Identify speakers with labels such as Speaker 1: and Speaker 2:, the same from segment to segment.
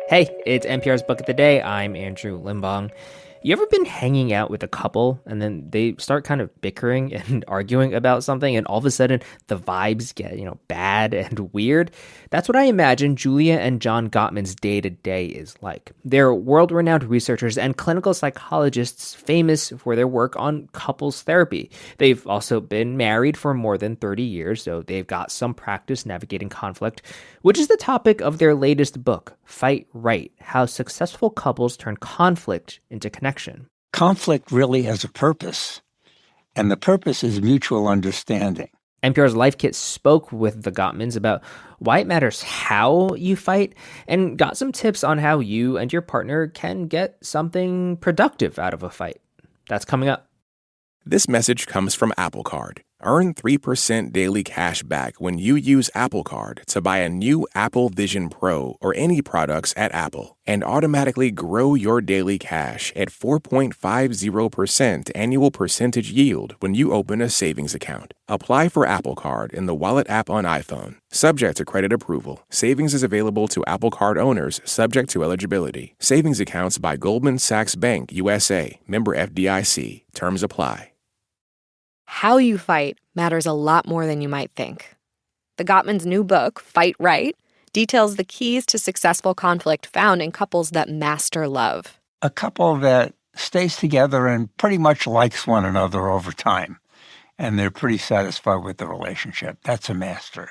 Speaker 1: Hey, it's NPR's Book of the Day. I'm Andrew Limbong. You ever been hanging out with a couple and then they start kind of bickering and arguing about something, and all of a sudden the vibes get, bad and weird? That's what I imagine Julia and John Gottman's day to day is like. They're world renowned researchers and clinical psychologists famous for their work on couples therapy. They've also been married for more than 30 years, so they've got some practice navigating conflict, which is the topic of their latest book, Fight Right: How Successful Couples Turn Conflict into Connection.
Speaker 2: Conflict really has a purpose, and the purpose is mutual understanding.
Speaker 1: NPR's Life Kit spoke with the Gottmans about why it matters how you fight and got some tips on how you and your partner can get something productive out of a fight. That's coming up.
Speaker 3: This message comes from Apple Card. Earn 3% daily cash back when you use Apple Card to buy a new Apple Vision Pro or any products at Apple, and automatically grow your daily cash at 4.50% annual percentage yield when you open a savings account. Apply for Apple Card in the Wallet app on iPhone. Subject to credit approval. Savings is available to Apple Card owners subject to eligibility. Savings accounts by Goldman Sachs Bank, USA. Member FDIC. Terms apply.
Speaker 4: How you fight matters a lot more than you might think. The Gottman's new book, Fight Right, details the keys to successful conflict found in couples that master love.
Speaker 2: A couple that stays together and pretty much likes one another over time, and they're pretty satisfied with the relationship. That's a master.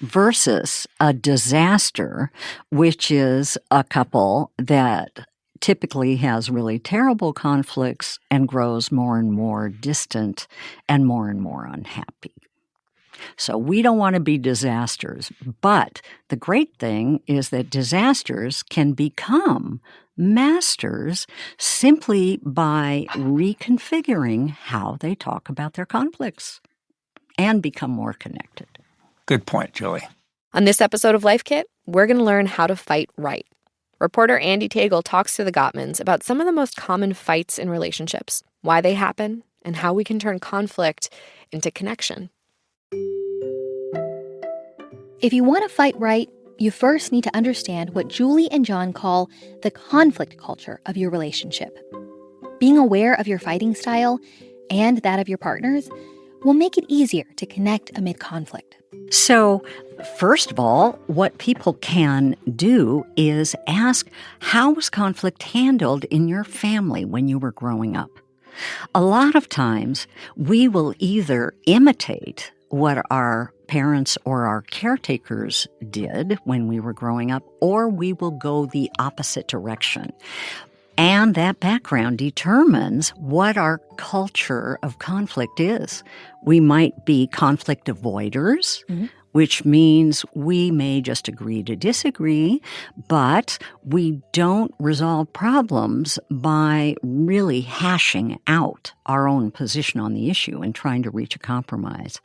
Speaker 5: Versus a disaster, which is a couple that typically has really terrible conflicts and grows more and more distant and more unhappy. So we don't want to be disasters, but the great thing is that disasters can become masters simply by reconfiguring how they talk about their conflicts and become more connected.
Speaker 2: Good point, Julie.
Speaker 4: On this episode of Life Kit, we're going to learn how to fight right. Reporter Andee Tagle talks to the Gottmans about some of the most common fights in relationships, why they happen, and how we can turn conflict into connection.
Speaker 6: If you want to fight right, you first need to understand what Julie and John call the conflict culture of your relationship. Being aware of your fighting style and that of your partner's will make it easier to connect amid conflict.
Speaker 5: So, first of all, what people can do is ask, how was conflict handled in your family when you were growing up? A lot of times, we will either imitate what our parents or our caretakers did when we were growing up, or we will go the opposite direction. And that background determines what our culture of conflict is. We might be conflict avoiders, which means we may just agree to disagree, but we don't resolve problems by really hashing out our own position on the issue and trying to reach a compromise.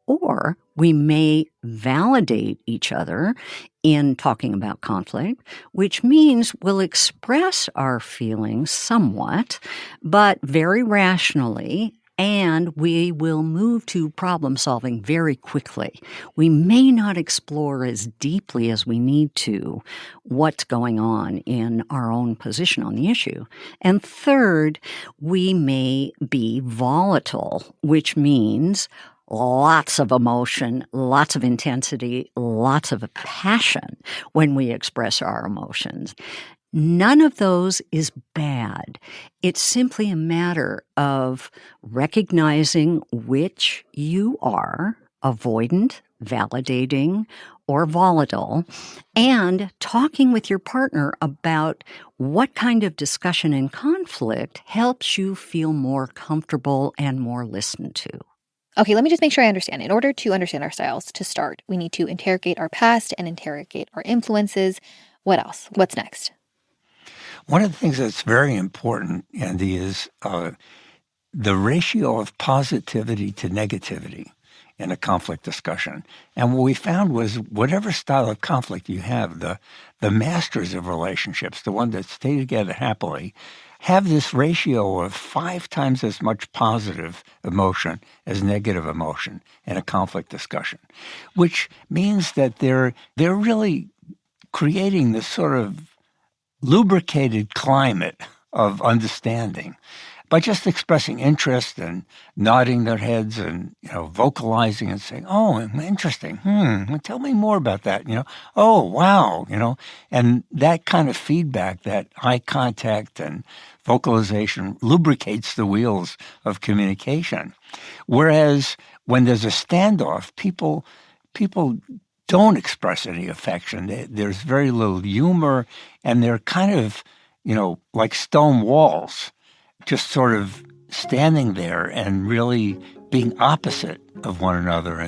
Speaker 5: Or we may validate each other in talking about conflict, which means we'll express our feelings somewhat, but very rationally, and we will move to problem solving very quickly. We may not explore as deeply as we need to what's going on in our own position on the issue. And third, we may be volatile, which means lots of emotion, lots of intensity, lots of passion when we express our emotions. None of those is bad. It's simply a matter of recognizing which you are, avoidant, validating, or volatile, and talking with your partner about what kind of discussion and conflict helps you feel more comfortable and more listened to.
Speaker 6: Okay, let me just make sure I understand. In order to understand our styles, to start, we need to interrogate our past and interrogate our influences. What else? What's next?
Speaker 2: One of the things that's very important, Andee, is the ratio of positivity to negativity in a conflict discussion. And what we found was whatever style of conflict you have, the masters of relationships, the ones that stay together happily, have this ratio of 5 times as much positive emotion as negative emotion in a conflict discussion, which means that they're really creating this sort of lubricated climate of understanding by just expressing interest and nodding their heads and, vocalizing and saying, "Oh, interesting. Well, tell me more about that." "Oh, wow." And that kind of feedback, that eye contact and vocalization lubricates the wheels of communication. Whereas when there's a standoff, people don't express any affection. There's very little humor, and they're kind of, like stone walls, just sort of standing there and really being opposite of one another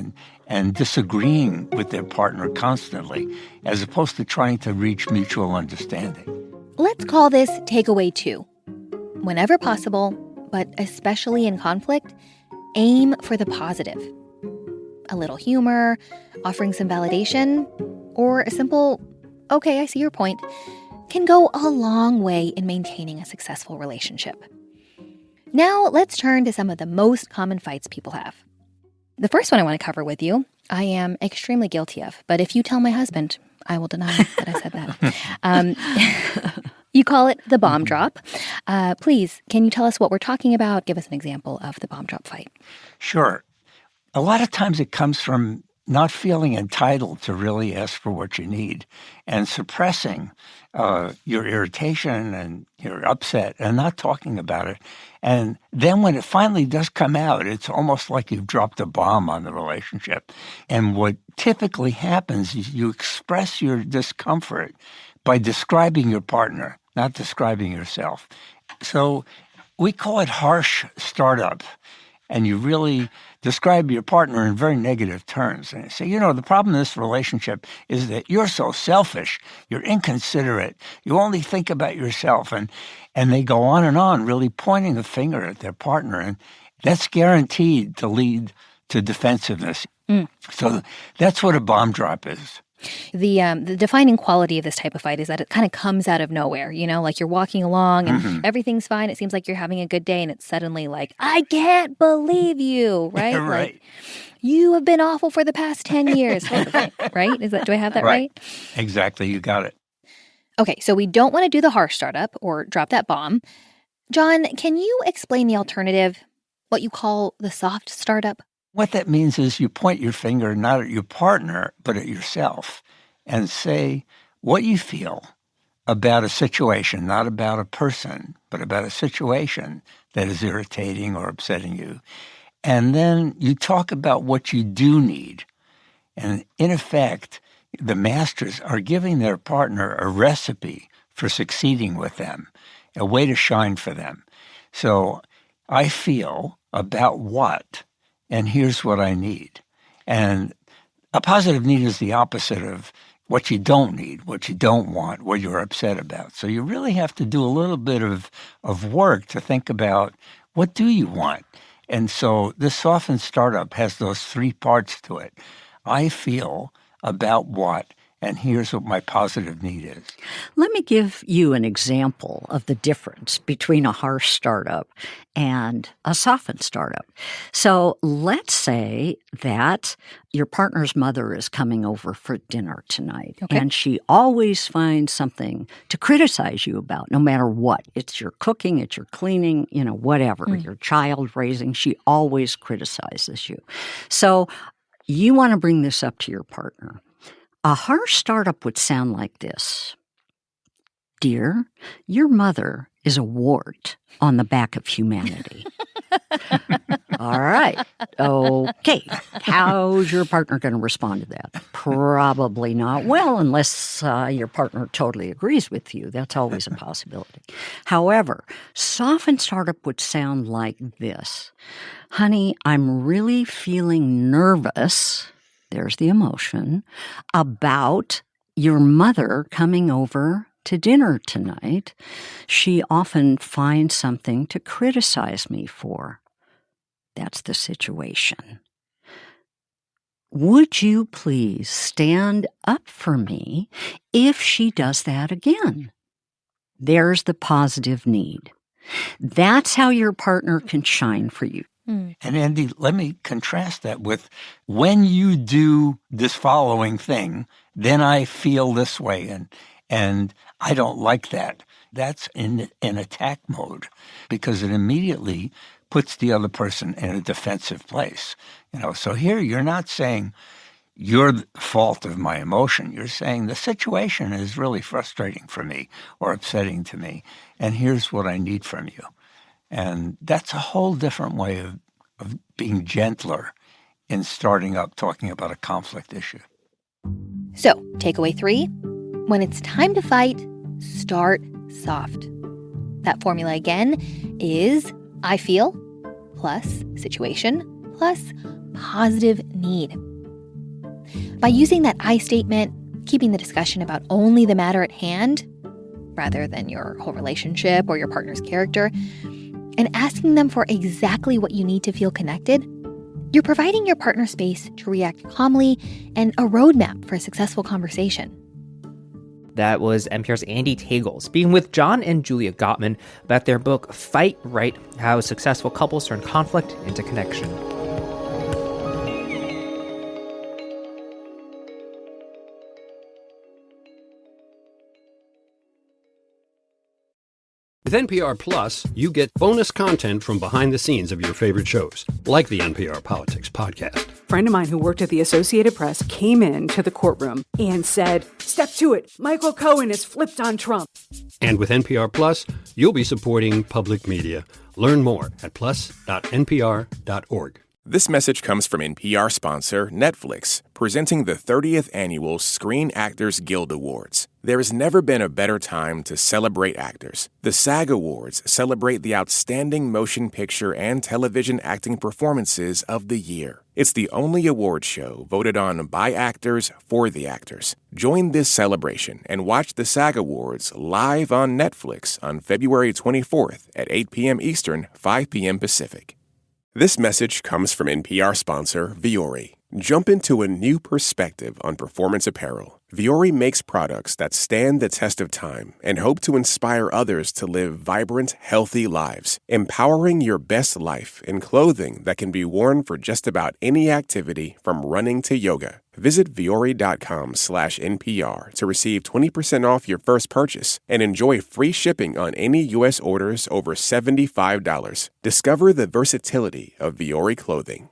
Speaker 2: and disagreeing with their partner constantly, as opposed to trying to reach mutual understanding.
Speaker 6: Let's call this takeaway 2. Whenever possible, but especially in conflict, aim for the positive. A little humor, offering some validation, or a simple, "Okay, I see your point," can go a long way in maintaining a successful relationship. Now, let's turn to some of the most common fights people have. The first one I want to cover with you, I am extremely guilty of, but if you tell my husband, I will deny that I said that. You call it the bomb drop. Please, can you tell us what we're talking about? Give us an example of the bomb drop fight.
Speaker 2: Sure. A lot of times it comes from not feeling entitled to really ask for what you need and suppressing your irritation and your upset and not talking about it. And then when it finally does come out, it's almost like you've dropped a bomb on the relationship. And what typically happens is you express your discomfort by describing your partner, not describing yourself. So we call it harsh startup. And you really describe your partner in very negative terms. And you say, the problem in this relationship is that you're so selfish, you're inconsiderate, you only think about yourself. And they go on, really pointing a finger at their partner. And that's guaranteed to lead to defensiveness. So that's what a bomb drop is.
Speaker 6: The defining quality of this type of fight is that it kind of comes out of nowhere, like you're walking along and everything's fine. It seems like you're having a good day and it's suddenly like, "I can't believe you," right?
Speaker 2: Right.
Speaker 6: Like, "You have been awful for the past 10 years. Right? Do I have that right?
Speaker 2: Exactly. You got it.
Speaker 6: Okay, so we don't want to do the harsh startup or drop that bomb. John, can you explain the alternative, what you call the soft startup?
Speaker 2: What that means is you point your finger not at your partner, but at yourself, and say what you feel about a situation, not about a person, but about a situation that is irritating or upsetting you. And then you talk about what you do need. And in effect, the masters are giving their partner a recipe for succeeding with them, a way to shine for them. So I feel about what? And here's what I need. And a positive need is the opposite of what you don't need, what you don't want, what you're upset about. So you really have to do a little bit of work to think about, what do you want? And so this softened startup has those 3 parts to it. I feel about what, and here's what my positive need is.
Speaker 5: Let me give you an example of the difference between a harsh startup and a softened startup. So let's say that your partner's mother is coming over for dinner tonight, and she always finds something to criticize you about, no matter what. It's your cooking, it's your cleaning, whatever, your child raising. She always criticizes you. So you want to bring this up to your partner. A harsh startup would sound like this. "Dear, your mother is a wart on the back of humanity." All right. Okay. How's your partner going to respond to that? Probably not well, unless your partner totally agrees with you. That's always a possibility. However, softened startup would sound like this. "Honey, I'm really feeling nervous," there's the emotion, "about your mother coming over to dinner tonight. She often finds something to criticize me for." That's the situation. "Would you please stand up for me if she does that again?" There's the positive need. That's how your partner can shine for you.
Speaker 2: And Andee, let me contrast that with, when you do this following thing, then I feel this way. And I don't like that. That's in attack mode because it immediately puts the other person in a defensive place. So here you're not saying you're the fault of my emotion. You're saying the situation is really frustrating for me or upsetting to me, and here's what I need from you. And that's a whole different way of being gentler in starting up talking about a conflict issue.
Speaker 6: So, takeaway 3, when it's time to fight, start soft. That formula again is I feel plus situation plus positive need. By using that I statement, keeping the discussion about only the matter at hand, rather than your whole relationship or your partner's character, and asking them for exactly what you need to feel connected, you're providing your partner space to react calmly and a roadmap for a successful conversation.
Speaker 1: That was NPR's Andee Tagle speaking with John and Julia Gottman about their book, Fight Right, How Successful Couples Turn Conflict into Connection.
Speaker 7: With NPR Plus, you get bonus content from behind the scenes of your favorite shows, like the NPR Politics podcast.
Speaker 8: A friend of mine who worked at the Associated Press came into the courtroom and said, "Step to it, Michael Cohen has flipped on Trump."
Speaker 7: And with NPR Plus, you'll be supporting public media. Learn more at plus.npr.org.
Speaker 3: This message comes from NPR sponsor Netflix, presenting the 30th Annual Screen Actors Guild Awards. There has never been a better time to celebrate actors. The SAG Awards celebrate the outstanding motion picture and television acting performances of the year. It's the only award show voted on by actors for the actors. Join this celebration and watch the SAG Awards live on Netflix on February 24th at 8 p.m. Eastern, 5 p.m. Pacific. This message comes from NPR sponsor Vuori. Jump into a new perspective on performance apparel. Vuori makes products that stand the test of time and hope to inspire others to live vibrant, healthy lives, empowering your best life in clothing that can be worn for just about any activity from running to yoga. Visit vuori.com/NPR to receive 20% off your first purchase and enjoy free shipping on any U.S. orders over $75. Discover the versatility of Vuori clothing.